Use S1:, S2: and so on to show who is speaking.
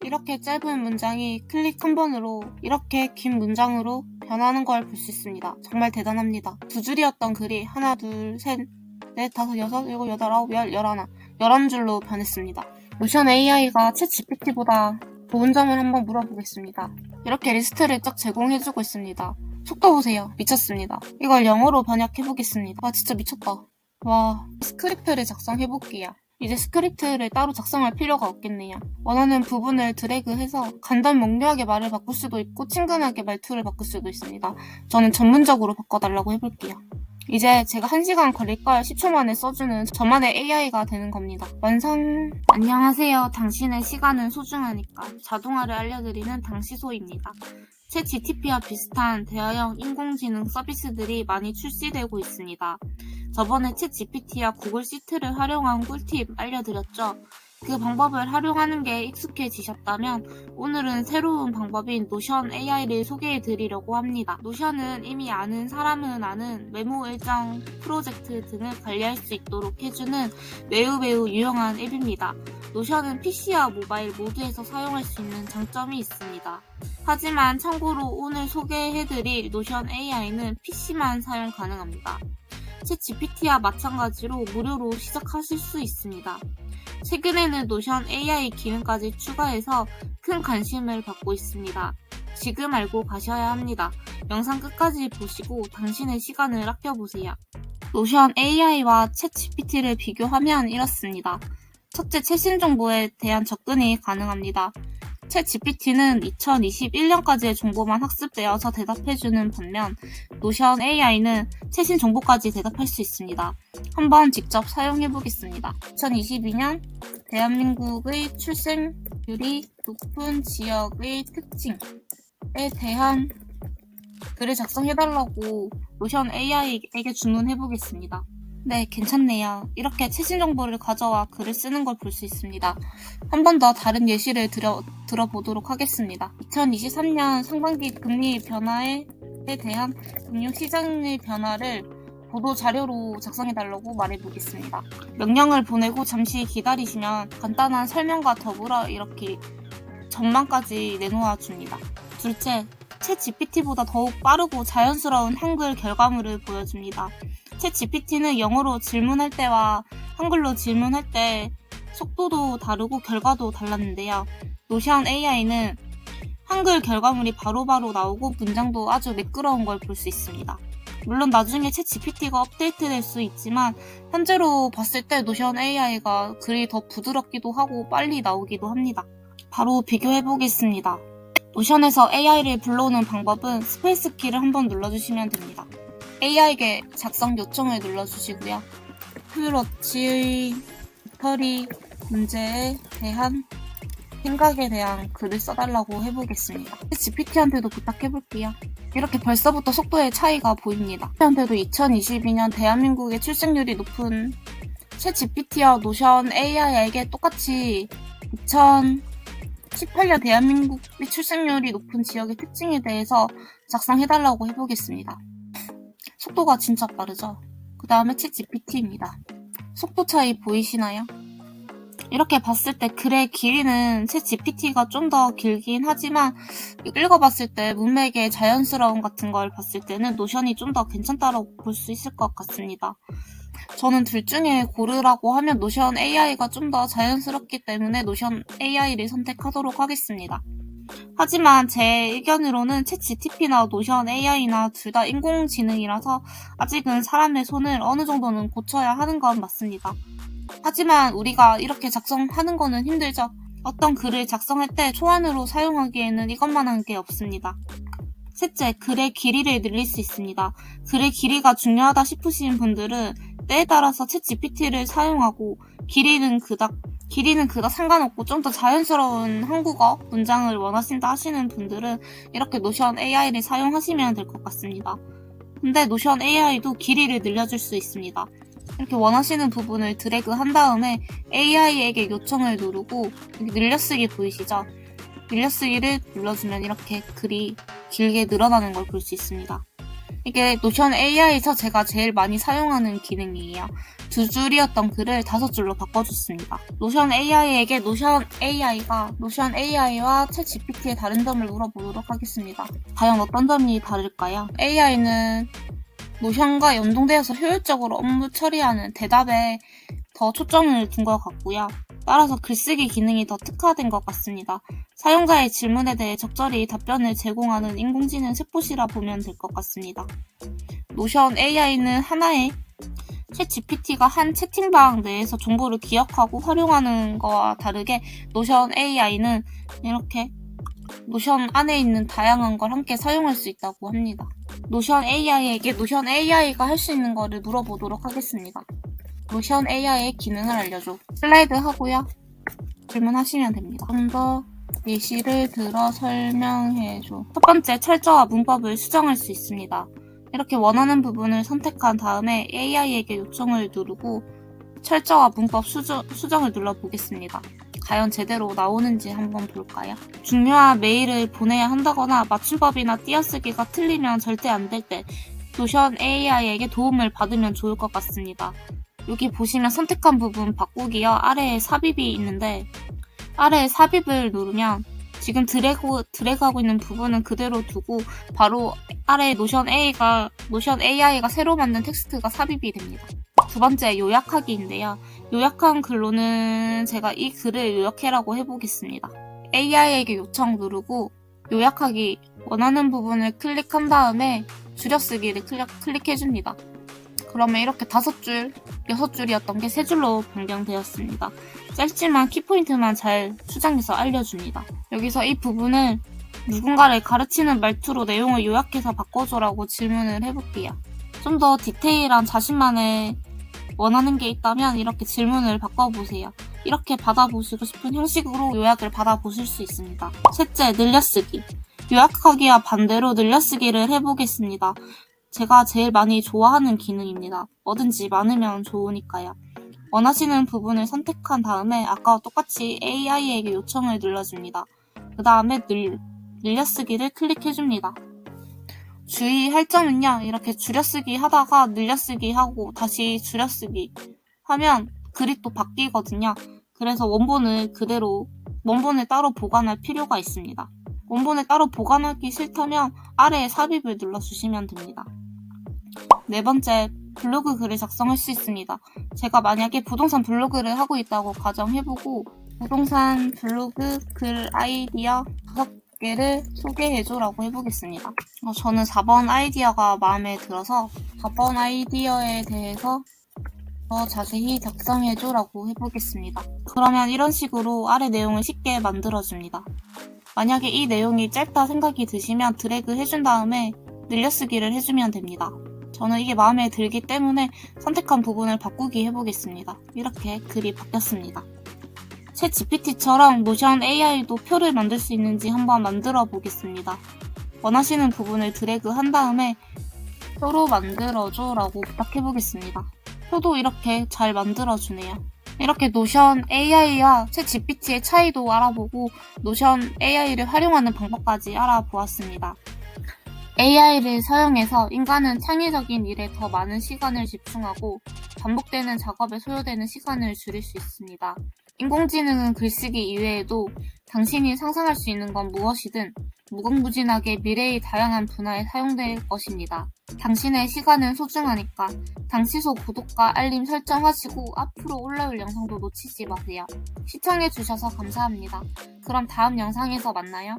S1: 이렇게 짧은 문장이 클릭 한 번으로 이렇게 긴 문장으로 변하는 걸 볼 수 있습니다. 정말 대단합니다. 두 줄이었던 글이 하나, 둘, 셋, 넷, 다섯, 여섯, 일곱, 여덟, 아홉, 열, 열하나 11줄로 변했습니다. 노션 AI가 챗 GPT보다 좋은 점을 한번 물어보겠습니다. 이렇게 리스트를 쫙 제공해주고 있습니다. 속도 보세요. 미쳤습니다. 이걸 영어로 번역해보겠습니다. 아 진짜 미쳤다. 와, 스크립트를 작성해볼게요. 이제 스크립트를 따로 작성할 필요가 없겠네요. 원하는 부분을 드래그해서 간단 명료하게 말을 바꿀 수도 있고 친근하게 말투를 바꿀 수도 있습니다. 저는 전문적으로 바꿔달라고 해볼게요. 이제 제가 1시간 걸릴 걸 10초 만에 써주는 저만의 AI가 되는 겁니다. 완성! 안녕하세요. 당신의 시간은 소중하니까 자동화를 알려드리는 당시소입니다. 챗 GTP와 비슷한 대화형 인공지능 서비스들이 많이 출시되고 있습니다. 저번에 챗 GPT와 구글 시트를 활용한 꿀팁 알려드렸죠. 그 방법을 활용하는 게 익숙해지셨다면 오늘은 새로운 방법인 노션 AI를 소개해드리려고 합니다. 노션은 이미 아는 사람은 아는 메모 일정, 프로젝트 등을 관리할 수 있도록 해주는 매우 유용한 앱입니다. 노션은 PC와 모바일 모두에서 사용할 수 있는 장점이 있습니다. 하지만 참고로 오늘 소개해드릴 노션 AI는 PC만 사용 가능합니다. 챗 GPT와 마찬가지로 무료로 시작하실 수 있습니다. 최근에는 노션 AI 기능까지 추가해서 큰 관심을 받고 있습니다. 지금 알고 가셔야 합니다. 영상 끝까지 보시고 당신의 시간을 아껴보세요. 노션 AI와 챗 GPT를 비교하면 이렇습니다. 첫째, 최신 정보에 대한 접근이 가능합니다. 챗 GPT는 2021년까지의 정보만 학습되어서 대답해주는 반면 노션 AI는 최신 정보까지 대답할 수 있습니다. 한번 직접 사용해보겠습니다. 2022년 대한민국의 출생률이 높은 지역의 특징에 대한 글을 작성해달라고 노션 AI에게 주문해보겠습니다. 네, 괜찮네요. 이렇게 최신 정보를 가져와 글을 쓰는 걸 볼 수 있습니다. 한 번 더 다른 예시를 들어보도록 하겠습니다. 2023년 상반기 금리 변화에 대한 금융시장의 변화를 보도 자료로 작성해달라고 말해보겠습니다. 명령을 보내고 잠시 기다리시면 간단한 설명과 더불어 이렇게 전망까지 내놓아 줍니다. 둘째, 챗 GPT보다 더욱 빠르고 자연스러운 한글 결과물을 보여줍니다. 챗 GPT는 영어로 질문할 때와 한글로 질문할 때 속도도 다르고 결과도 달랐는데요. 노션 AI는 한글 결과물이 바로바로 나오고 문장도 아주 매끄러운 걸 볼 수 있습니다. 물론 나중에 챗 GPT가 업데이트될 수 있지만 현재로 봤을 때 노션 AI가 글이 더 부드럽기도 하고 빨리 나오기도 합니다. 바로 비교해보겠습니다. 노션에서 AI를 불러오는 방법은 스페이스 키를 한번 눌러주시면 됩니다. AI에게 작성 요청을 눌러주시고요. 플러치의 처리 문제에 대한 생각에 대한 글을 써달라고 해보겠습니다. GPT한테도 부탁해볼게요. 이렇게 벌써부터 속도의 차이가 보입니다. GPT한테도 2022년 대한민국의 출생률이 높은 챗 GPT와 노션 AI에게 똑같이 2018년 대한민국의 출생률이 높은 지역의 특징에 대해서 작성해달라고 해보겠습니다. 속도가 진짜 빠르죠? 그 다음에 챗 GPT입니다. 속도 차이 보이시나요? 이렇게 봤을 때 글의 길이는 챗 GPT가 좀 더 길긴 하지만 읽어봤을 때 문맥의 자연스러움 같은 걸 봤을 때는 노션이 좀 더 괜찮다고 볼 수 있을 것 같습니다. 저는 둘 중에 고르라고 하면 노션 AI가 좀 더 자연스럽기 때문에 노션 AI를 선택하도록 하겠습니다. 하지만 제 의견으로는 챗 GTP나 노션 AI나 둘 다 인공지능이라서 아직은 사람의 손을 어느 정도는 고쳐야 하는 건 맞습니다. 하지만 우리가 이렇게 작성하는 거는 힘들죠. 어떤 글을 작성할 때 초안으로 사용하기에는 이것만한 게 없습니다. 셋째, 글의 길이를 늘릴 수 있습니다. 글의 길이가 중요하다 싶으신 분들은 때에 따라서 챗 GPT를 사용하고 길이는 그닥 상관없고 좀 더 자연스러운 한국어 문장을 원하신다 하시는 분들은 이렇게 노션 AI를 사용하시면 될 것 같습니다. 근데 노션 AI도 길이를 늘려줄 수 있습니다. 이렇게 원하시는 부분을 드래그 한 다음에 AI에게 요청을 누르고 늘려쓰기 보이시죠? 늘려쓰기를 눌러주면 이렇게 글이 길게 늘어나는 걸 볼 수 있습니다. 이게 노션 AI에서 제가 제일 많이 사용하는 기능이에요. 두 줄이었던 글을 5줄로 바꿔줬습니다. 노션 AI에게 노션 AI와 챗GPT의 다른 점을 물어보도록 하겠습니다. 과연 어떤 점이 다를까요? AI는 노션과 연동되어서 효율적으로 업무 처리하는 대답에 더 초점을 둔 것 같고요. 따라서 글쓰기 기능이 더 특화된 것 같습니다. 사용자의 질문에 대해 적절히 답변을 제공하는 인공지능 챗봇이라 보면 될 것 같습니다. 노션 AI는 하나의 챗GPT가 한 채팅방 내에서 정보를 기억하고 활용하는 것과 다르게 노션 AI는 이렇게 노션 안에 있는 다양한 걸 함께 사용할 수 있다고 합니다. 노션 AI에게 노션 AI가 할 수 있는 거를 물어보도록 하겠습니다. 노션 AI의 기능을 알려줘. 슬라이드 하고요. 질문하시면 됩니다. 좀 더 예시를 들어 설명해줘. 첫 번째, 철자와 문법을 수정할 수 있습니다. 이렇게 원하는 부분을 선택한 다음에 AI에게 요청을 누르고 철자와 문법 수정을 눌러보겠습니다. 과연 제대로 나오는지 한번 볼까요? 중요한 메일을 보내야 한다거나 맞춤법이나 띄어쓰기가 틀리면 절대 안 될 때 노션 AI에게 도움을 받으면 좋을 것 같습니다. 여기 보시면 선택한 부분 바꾸기와 아래에 삽입이 있는데 아래에 삽입을 누르면 지금 드래그하고 있는 부분은 그대로 두고 바로 아래에 노션 AI가 새로 만든 텍스트가 삽입이 됩니다. 두 번째, 요약하기인데요. 요약한 글로는 제가 이 글을 요약해라고 해보겠습니다. AI에게 요청 누르고 요약하기 원하는 부분을 클릭한 다음에 줄여쓰기를 클릭해줍니다. 그러면 이렇게 5줄, 6줄이었던 게 3줄로 변경되었습니다. 짧지만 키포인트만 잘 수정해서 알려줍니다. 여기서 이 부분을 누군가를 가르치는 말투로 내용을 요약해서 바꿔줘라고 질문을 해볼게요. 좀 더 디테일한 자신만의 원하는 게 있다면 이렇게 질문을 바꿔보세요. 이렇게 받아보시고 싶은 형식으로 요약을 받아보실 수 있습니다. 셋째, 늘려쓰기. 요약하기와 반대로 늘려쓰기를 해보겠습니다. 제가 제일 많이 좋아하는 기능입니다. 뭐든지 많으면 좋으니까요. 원하시는 부분을 선택한 다음에 아까와 똑같이 AI에게 요청을 눌러줍니다. 그 다음에 늘려쓰기를 클릭해줍니다. 주의할 점은요, 이렇게 줄여쓰기 하다가 늘려쓰기 하고 다시 줄여쓰기 하면 글이 또 바뀌거든요. 그래서 원본을 따로 보관할 필요가 있습니다. 원본을 따로 보관하기 싫다면 아래에 삽입을 눌러주시면 됩니다. 네 번째, 블로그 글을 작성할 수 있습니다. 제가 만약에 부동산 블로그를 하고 있다고 가정해보고 부동산 블로그 글 아이디어 5개를 소개해줘라고 해보겠습니다. 저는 4번 아이디어가 마음에 들어서 4번 아이디어에 대해서 더 자세히 작성해줘라고 해보겠습니다. 그러면 이런 식으로 아래 내용을 쉽게 만들어줍니다. 만약에 이 내용이 짧다 생각이 드시면 드래그 해준 다음에 늘려쓰기를 해주면 됩니다. 저는 이게 마음에 들기 때문에 선택한 부분을 바꾸기 해보겠습니다. 이렇게 글이 바뀌었습니다. 챗GPT처럼 노션 AI도 표를 만들 수 있는지 한번 만들어 보겠습니다. 원하시는 부분을 드래그 한 다음에 표로 만들어줘 라고 부탁해 보겠습니다. 표도 이렇게 잘 만들어주네요. 이렇게 노션 AI와 챗GPT의 차이도 알아보고 노션 AI를 활용하는 방법까지 알아보았습니다. AI를 사용해서 인간은 창의적인 일에 더 많은 시간을 집중하고 반복되는 작업에 소요되는 시간을 줄일 수 있습니다. 인공지능은 글쓰기 이외에도 당신이 상상할 수 있는 건 무엇이든 무궁무진하게 미래의 다양한 분야에 사용될 것입니다. 당신의 시간은 소중하니까 당시소 구독과 알림 설정하시고 앞으로 올라올 영상도 놓치지 마세요. 시청해주셔서 감사합니다. 그럼 다음 영상에서 만나요.